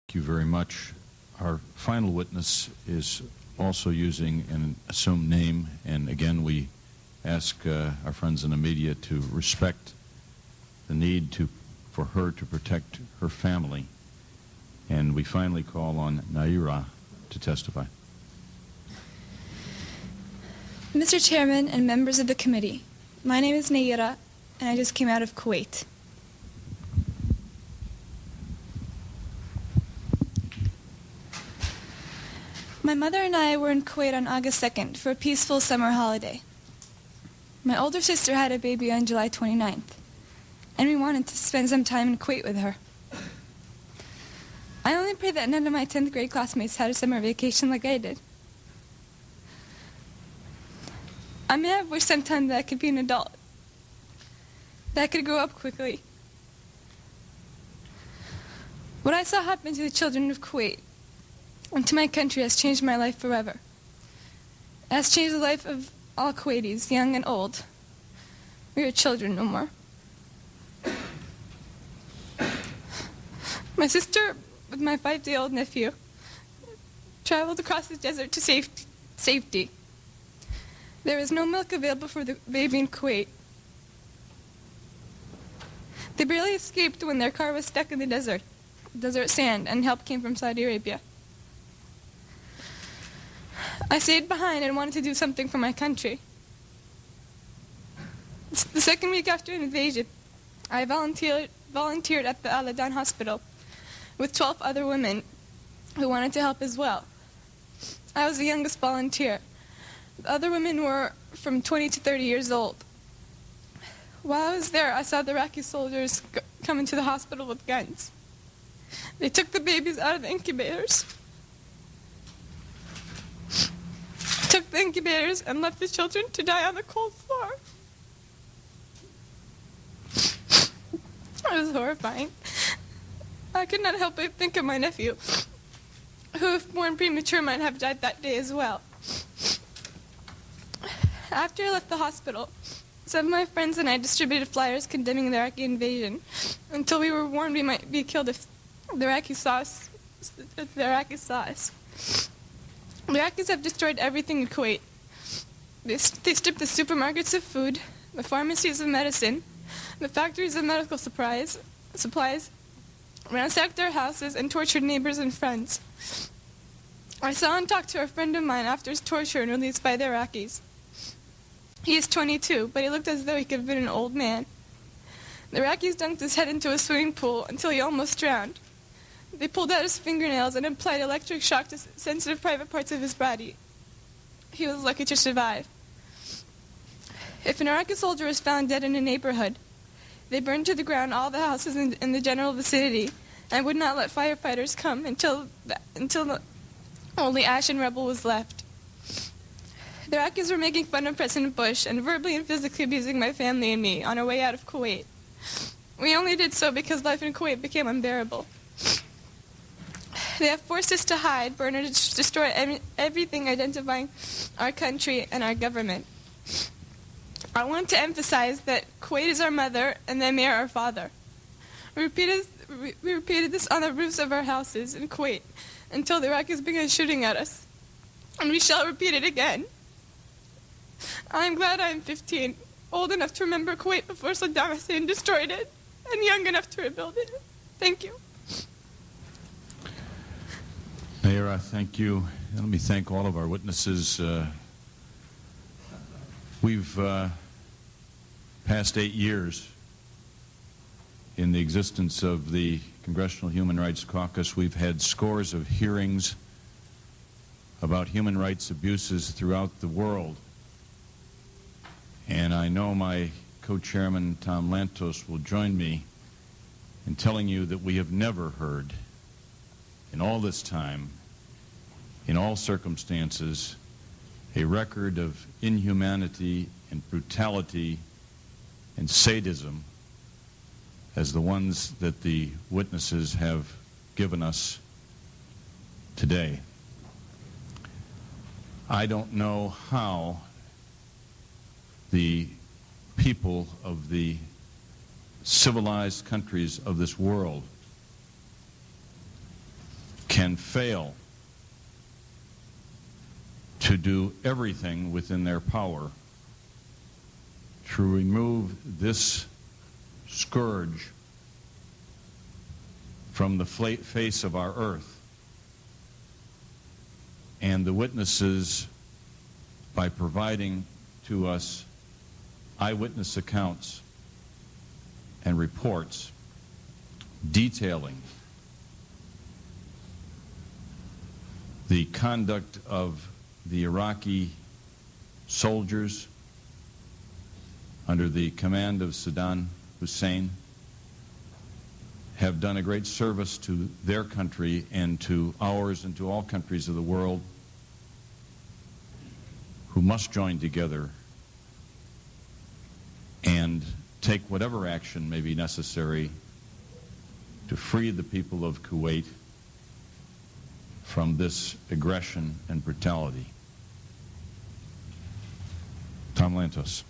Thank you very much. Our final witness is also using an assumed name, and again we ask our friends in the media to respect the need for her to protect her family. And we finally call on Nayirah to testify. Mr. Chairman and members of the committee, my name is Nayirah, and I just came out of Kuwait. My mother and I were in Kuwait on August 2nd for a peaceful summer holiday. My older sister had a baby on July 29th, and we wanted to spend some time in Kuwait with her. I only pray that none of my 10th grade classmates had a summer vacation like I did. I may have wished sometime that I could be an adult, that I could grow up quickly. What I saw happen to the children of Kuwait and to my country has changed my life forever. It has changed the life of all Kuwaitis, young and old. We are children no more. My sister, with my 5-day-old nephew, traveled across the desert to safety. There was no milk available for the baby in Kuwait. They barely escaped when their car was stuck in the desert sand, and help came from Saudi Arabia. I stayed behind and wanted to do something for my country. The second week after an invasion, I volunteered at the Al-Adan hospital with 12 other women who wanted to help as well. I was the youngest volunteer. The other women were from 20 to 30 years old. While I was there, I saw the Iraqi soldiers come into the hospital with guns. They took the babies out of the incubators, and left the children to die on the cold floor. It was horrifying. I could not help but think of my nephew, who, if born premature, might have died that day as well. After I left the hospital, some of my friends and I distributed flyers condemning the Iraqi invasion until we were warned we might be killed if the Iraqis saw us. The Iraqis have destroyed everything in Kuwait. They stripped the supermarkets of food, the pharmacies of medicine, the factories of medical supplies, ransacked our houses, and tortured neighbors and friends. I saw and talked to a friend of mine after his torture and released by the Iraqis. He is 22, but he looked as though he could have been an old man. The Iraqis dunked his head into a swimming pool until he almost drowned. They pulled out his fingernails and applied electric shock to sensitive private parts of his body. He was lucky to survive. If an Iraqi soldier was found dead in a neighborhood, they burned to the ground all the houses in the general vicinity and would not let firefighters come until only ash and rubble was left. The Iraqis were making fun of President Bush and verbally and physically abusing my family and me on our way out of Kuwait. We only did so because life in Kuwait became unbearable. They have forced us to hide, burn, or destroy everything identifying our country and our government. I want to emphasize that Kuwait is our mother and the Emir our father. We repeated this on the roofs of our houses in Kuwait until the Iraqis began shooting at us. And we shall repeat it again. I am glad I am 15, old enough to remember Kuwait before Saddam Hussein destroyed it, and young enough to rebuild it. Thank you. Nayirah, thank you. Let me thank all of our witnesses. We've passed 8 years in the existence of the Congressional Human Rights Caucus. We've had scores of hearings about human rights abuses throughout the world. And I know my co-chairman, Tom Lantos, will join me in telling you that we have never heard, in all this time, in all circumstances, a record of inhumanity and brutality and sadism as the ones that the witnesses have given us today. I don't know how the people of the civilized countries of this world can fail to do everything within their power to remove this scourge from the face of our earth, and the witnesses, by providing to us eyewitness accounts and reports detailing the conduct of the Iraqi soldiers under the command of Saddam Hussein, have done a great service to their country and to ours and to all countries of the world, who must join together and take whatever action may be necessary to free the people of Kuwait from this aggression and brutality. Tom Lantos.